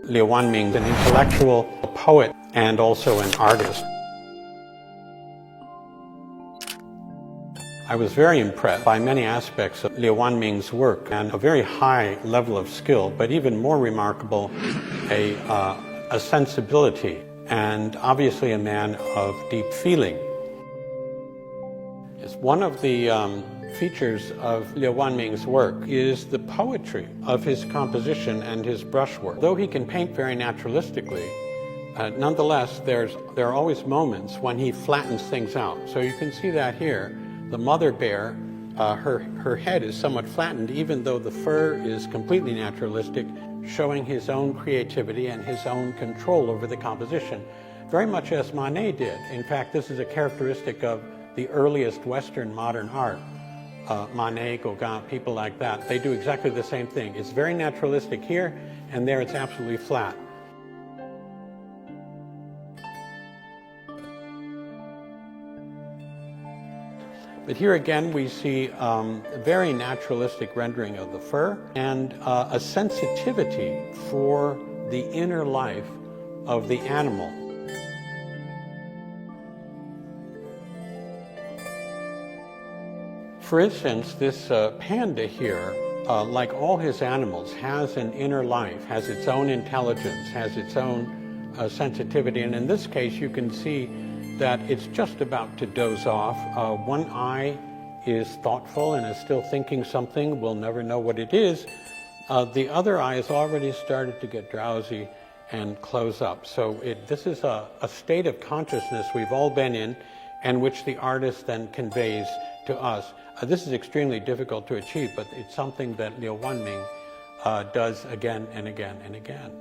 Liu Wanming, an intellectual, a poet, and also an artist. I was very impressed by many aspects of Liu Wanming's work and a very high level of skill, but even more remarkable, a sensibility and obviously a man of deep feeling. One of the features of Liu Wanming's work is the poetry of his composition and his brushwork. Though he can paint very naturalistically, nonetheless there are always moments when he flattens things out. So you can see that here. The mother bear, her head is somewhat flattened, even though the fur is completely naturalistic, showing his own creativity and his own control over the composition, very much as Manet did. In fact, this is a characteristic of the earliest Western modern art. Manet, Gauguin, people like that, they do exactly the same thing. It's very naturalistic here, and there it's absolutely flat. But here again we see a very naturalistic rendering of the fur and a sensitivity for the inner life of the animal. For instance, this panda here, like all his animals, has an inner life, has its own intelligence, has its own sensitivity, and in this case you can see that it's just about to doze off. One eye is thoughtful and is still thinking something. We'll never know what it is. The other eye has already started to get drowsy and close up. So this is a state of consciousness we've all been in, and which the artist then conveys to us. This is extremely difficult to achieve, but it's something that Liu Wanming does again and again and again.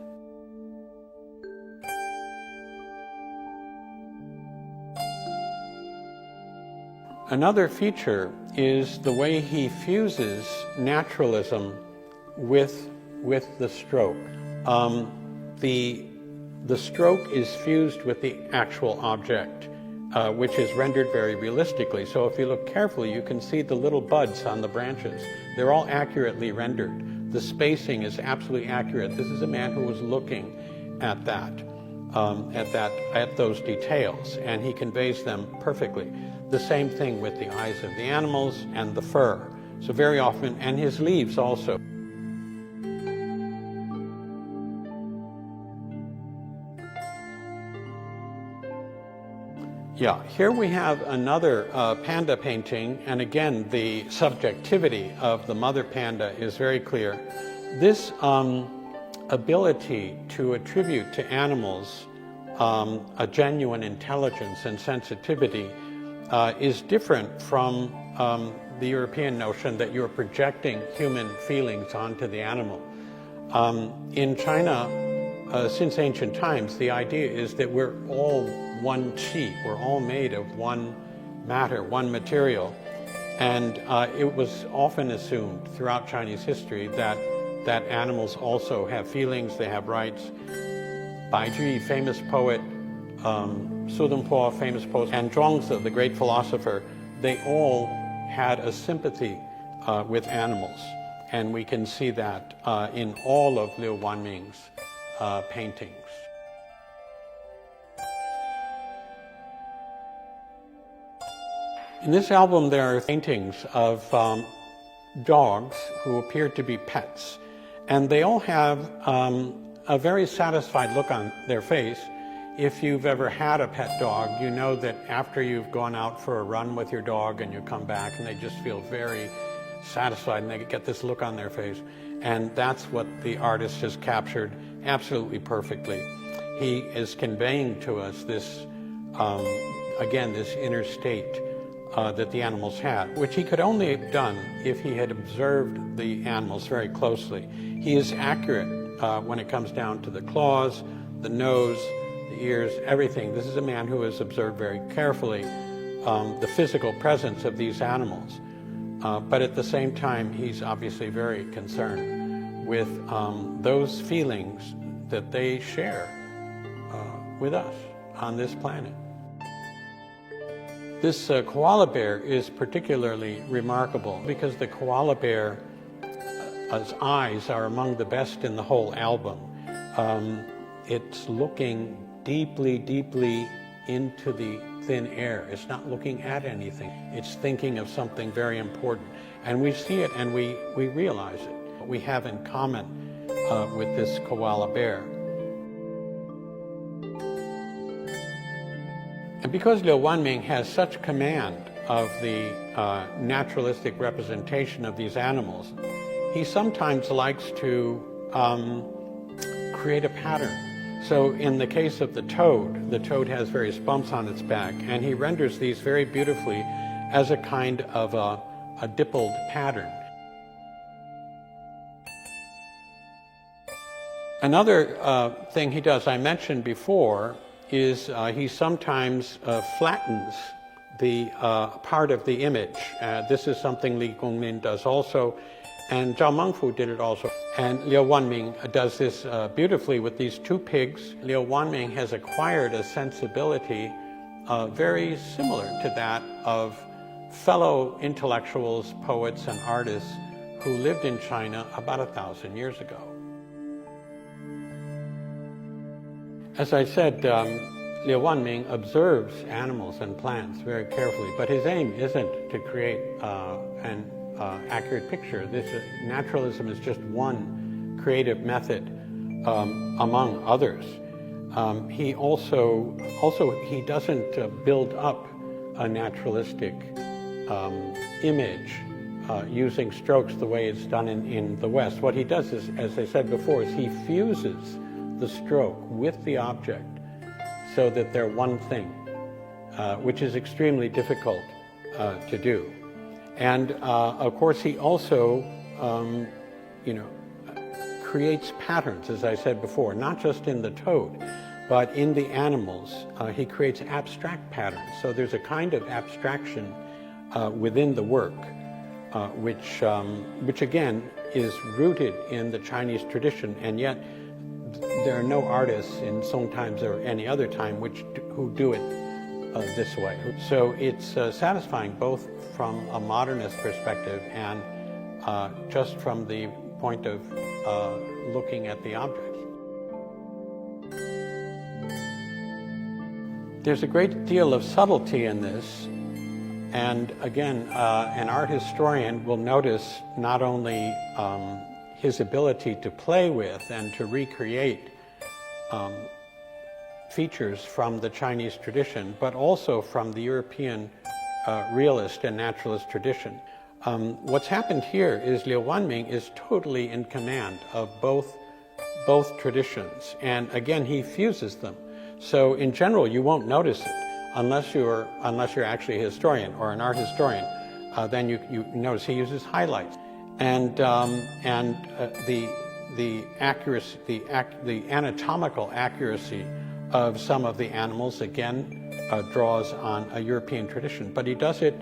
Another feature is the way he fuses naturalism with the stroke. The stroke is fused with the actual object, which is rendered very realistically. So if you look carefully, you can see the little buds on the branches. They're all accurately rendered. The spacing is absolutely accurate. This is a man who was looking at those details, and he conveys them perfectly. The same thing with the eyes of the animals and the fur. So very often, and his leaves also. Yeah, here we have another panda painting, and again the subjectivity of the mother panda is very clear. This ability to attribute to animals a genuine intelligence and sensitivity is different from the European notion that you're projecting human feelings onto the animal. In China, since ancient times, the idea is that we're all one qi, we're all made of one matter, one material. And it was often assumed throughout Chinese history that animals also have feelings, they have rights. Bai Ju, famous poet, Su Dongpo, famous poet, and Zhong, the great philosopher, they all had a sympathy with animals. And we can see that in all of Liu Wanming's paintings. In this album there are paintings of dogs who appear to be pets, and they all have a very satisfied look on their face. If you've ever had a pet dog, you know that after you've gone out for a run with your dog and you come back and they just feel very satisfied and they get this look on their face. And that's what the artist has captured absolutely perfectly. He is conveying to us this, again, this inner state that the animals had, which he could only have done if he had observed the animals very closely. He is accurate when it comes down to the claws, the nose, the ears, everything. This is a man who has observed very carefully the physical presence of these animals. But at the same time, he's obviously very concerned with those feelings that they share with us on this planet. This koala bear is particularly remarkable because the koala bear's eyes are among the best in the whole album. it's looking deeply, deeply into the thin air. It's not looking at anything. It's thinking of something very important. And we see it and we realize it. What we have in common with this koala bear. And because Liu Wanming has such command of the naturalistic representation of these animals, he sometimes likes to create a pattern. So in the case of the toad has various bumps on its back, and he renders these very beautifully as a kind of a dimpled pattern. Another thing he does, I mentioned before, is he sometimes flattens the part of the image. This is something Li Gongmin does also, and Zhao Mengfu did it also. And Liu Wanming does this beautifully with these two pigs. Liu Wanming has acquired a sensibility very similar to that of fellow intellectuals, poets, and artists who lived in China about 1,000 years ago. As I said, Liu Wanming observes animals and plants very carefully, but his aim isn't to create an accurate picture. Naturalism is just one creative method among others. He he doesn't build up a naturalistic image using strokes the way it's done in the West. What he does is, as I said before, is he fuses the stroke with the object so that they're one thing, which is extremely difficult to do. And of course, he also, creates patterns, as I said before, not just in the toad, but in the animals. He creates abstract patterns. So there's a kind of abstraction within the work, which again is rooted in the Chinese tradition, and yet there are no artists in Song times or any other time who do it this way. So it's satisfying both from a modernist perspective and just from the point of looking at the objects. There's a great deal of subtlety in this, and again, an art historian will notice not only his ability to play with and to recreate features from the Chinese tradition, but also from the European realist and naturalist tradition. What's happened here is Liu Wanming is totally in command of both traditions, and again he fuses them. So in general you won't notice it unless you're actually a historian or an art historian. Then you notice he uses highlights, and the accuracy, the anatomical accuracy of some of the animals again draws on a European tradition, but he does it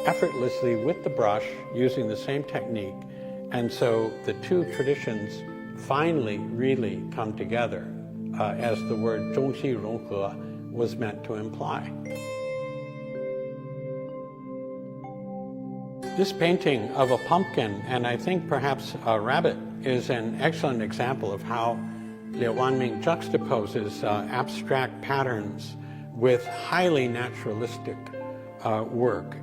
effortlessly with the brush using the same technique, and so the two traditions finally really come together, as the word 中西融合 was meant to imply. This painting of a pumpkin, and I think perhaps a rabbit, is an excellent example of how Liu Wanming juxtaposes abstract patterns with highly naturalistic work.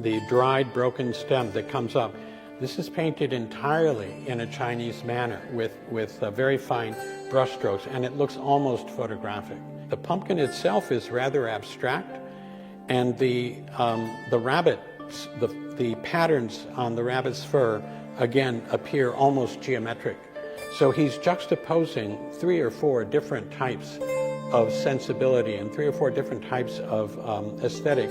The dried, broken stem that comes up, this is painted entirely in a Chinese manner with very fine brush strokes, and it looks almost photographic. The pumpkin itself is rather abstract, and the rabbits, the patterns on the rabbit's fur again appear almost geometric. So he's juxtaposing 3 or 4 different types of sensibility and 3 or 4 different types of aesthetic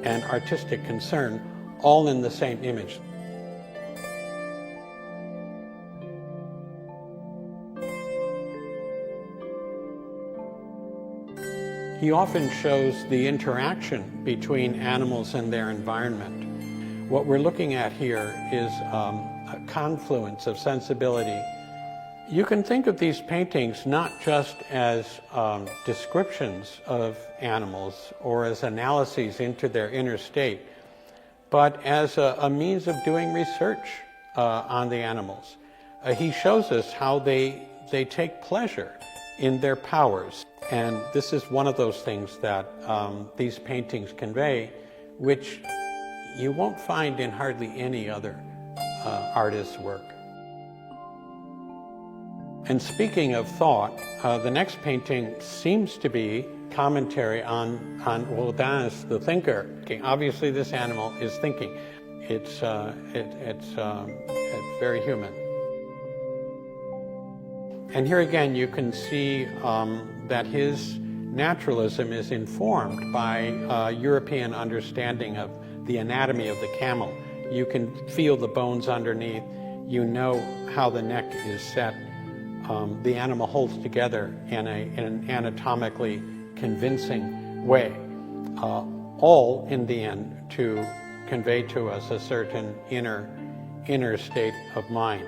and artistic concern, all in the same image. He often shows the interaction between animals and their environment. What we're looking at here is a confluence of sensibility. You can think of these paintings not just as descriptions of animals or as analyses into their inner state, but as a means of doing research on the animals. He shows us how they they take pleasure in their powers. And this is one of those things that these paintings convey, which you won't find in hardly any other artist's work. And speaking of thought, the next painting seems to be commentary on Rodin, the thinker. Okay, obviously this animal is thinking. It's very human. And here again you can see that his naturalism is informed by European understanding of the anatomy of the camel. You can feel the bones underneath. You know how the neck is set. The animal holds together in an anatomically convincing way, all in the end to convey to us a certain inner state of mind.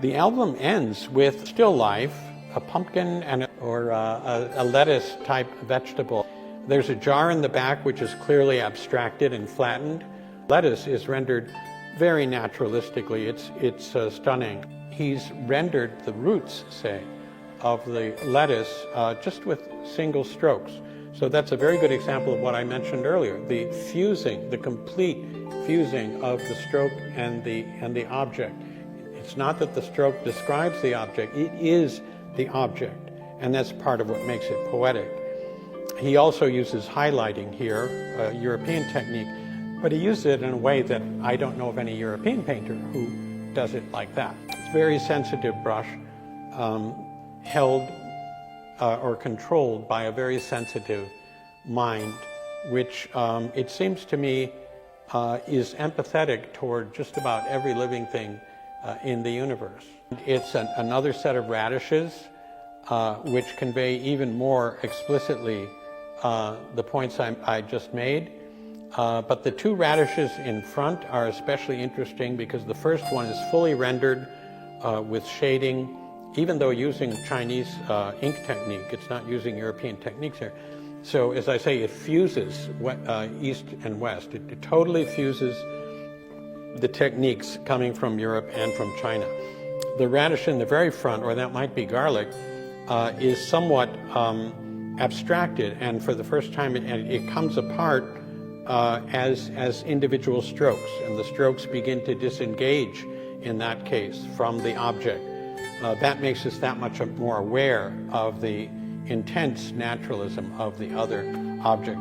The album ends with still life, a pumpkin or a lettuce type vegetable. There's a jar in the back which is clearly abstracted and flattened. Lettuce is rendered very naturalistically. It's stunning. He's rendered the roots, say, of the lettuce just with single strokes. So that's a very good example of what I mentioned earlier, the fusing, the complete fusing of the stroke and the object. It's not that the stroke describes the object, it is the object, and that's part of what makes it poetic. He also uses highlighting here, a European technique, but he uses it in a way that I don't know of any European painter who does it like that. It's a very sensitive brush, held or controlled by a very sensitive mind, which it seems to me is empathetic toward just about every living thing in the universe. It's another set of radishes which convey even more explicitly the points I just made. But the two radishes in front are especially interesting because the first one is fully rendered with shading, even though using Chinese ink technique. It's not using European techniques here. So as I say, it fuses east and west. It totally fuses the techniques coming from Europe and from China. The radish in the very front, or that might be garlic, is somewhat abstracted, and for the first time it comes apart as individual strokes, and the strokes begin to disengage in that case from the object. That makes us that much more aware of the intense naturalism of the other object.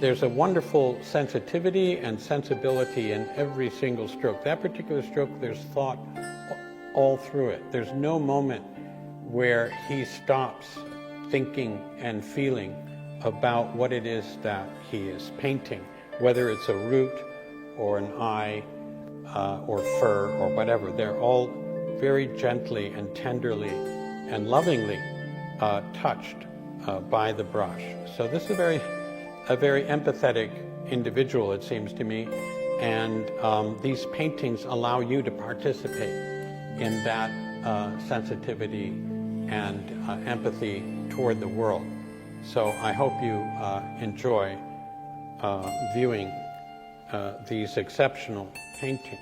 There's a wonderful sensitivity and sensibility in every single stroke. That particular stroke, there's thought all through it. There's no moment where he stops thinking and feeling about what it is that he is painting, whether it's a root or an eye or fur or whatever. They're all very gently and tenderly and lovingly touched by the brush. So this is a very empathetic individual, it seems to me, and these paintings allow you to participate in that sensitivity and empathy toward the world. So I hope you enjoy viewing these exceptional paintings.